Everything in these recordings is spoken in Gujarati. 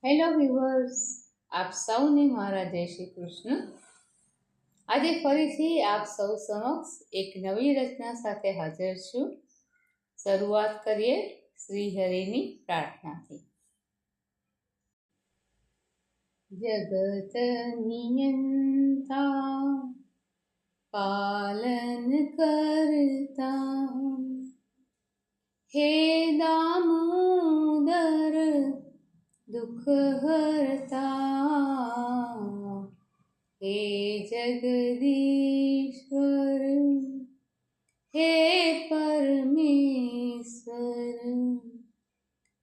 હેલો વ્યુઅર્સ, આપ સૌને મારા જય શ્રી કૃષ્ણ। આજે ફરીથી આપ સૌ સમક્ષ એક નવી રચના સાથે હાજર છું। શરૂઆત કરીએ શ્રી હરિની પ્રાર્થનાથી। જગત નિયંતા પાલન કરતા હે દામોદર दुख हरता हे जगदीश्वर हे परमेश्वर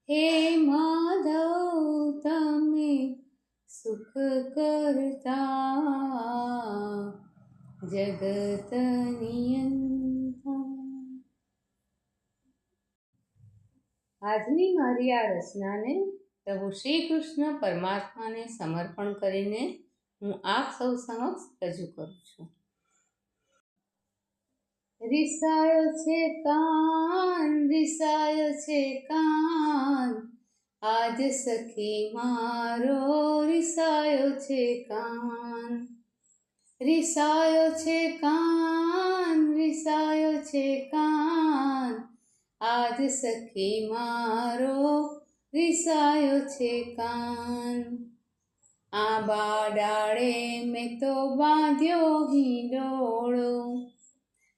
हे माधव तमे सुख करता जगत नियंता। આજની મારી આ રચનાને પ્રભુ શ્રી કૃષ્ણ પરમાત્માને સમર્પણ કરીને હું આપ સૌ સમક્ષ રજૂ કરું છું। રિસાયો છે કાન આજ સખી મારો રિસાયો છે કાન। રિસાયો છે કાન આજ સખી મારો રિસાયો છે કાન। આંબા ડાળે મેં તો બાંધ્યો હિંડોળો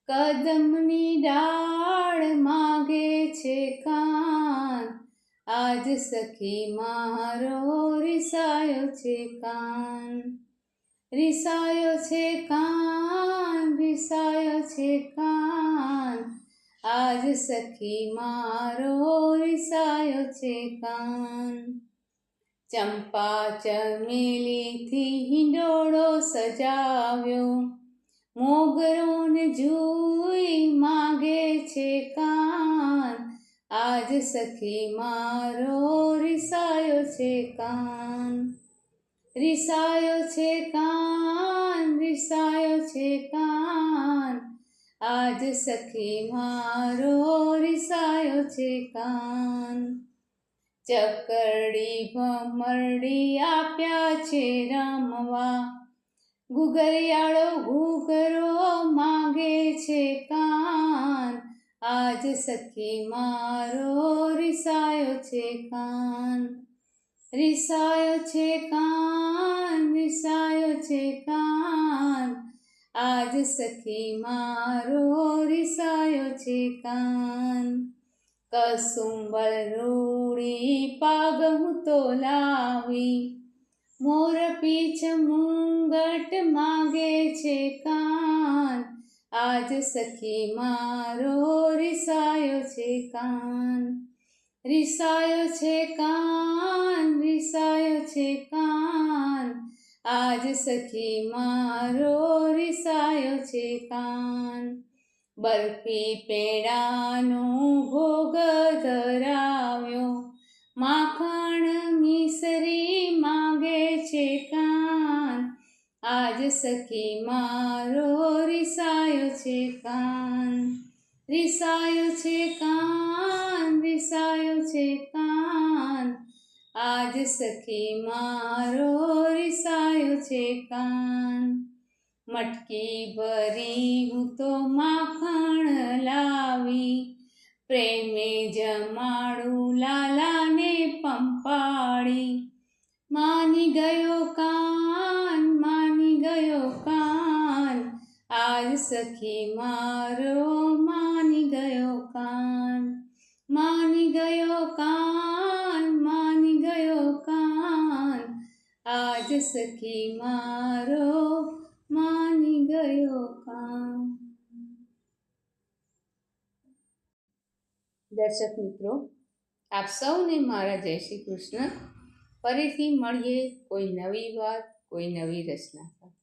કદમની ડાળ માગે છે કાન આજ સખી મારો રિસાયો છે કાન। રિસાયો છે કાન આજ સખી મારો રિસાયો છે કાન। ચંપા ચમેલીથી હિંડોળો સજાવ્યો મોગરો ને જુઈ માગે છે કાન આજ સખી મારો રિસાયો છે કાન। રિસાયો છે કાન આજ સખી મારો રિસાયો છે કાન। ચકરડી ભમરડી આપ્યા છે રમવા ઘુઘરિયાળો ઘૂઘરો માગે છે કાન આજ સખી મારો રિસાયો છે કાન। રિસાયો છે કાન આજ સખી મારો રિસાયો છે કાન। કસુંબલ રૂડી પાગ હું તો લાવી મોર પીછ મુંગટ માગે છે કાન આજ સખી મારો રિસાયો છે કાન। રિસાયો છે કાન આજ સખી મારો રિસાયો છે કાન। બરફી પેડાનો ભોગ ધરાવ્યો માખણ મિસરી માગે છે કાન આજ સખી મારો રિસાયો છે કાન। રિસાયો છે કાન આજ સખી મારો રિસાયો છે કાન। મટકી ભરી હું તો માખણ લાવી પ્રેમે જમાડું લાલાને પંપાળી માની ગયો કાન આજ સખી મારો માની ગયો કાન। માની ગયો કાન આજ સખી મારો માની ગયો કાન। દર્શક મિત્રો, આપ સૌને મારા જય શ્રી કૃષ્ણ। ફરીથી મળીએ કોઈ નવી વાત કોઈ નવી રચના સાથે।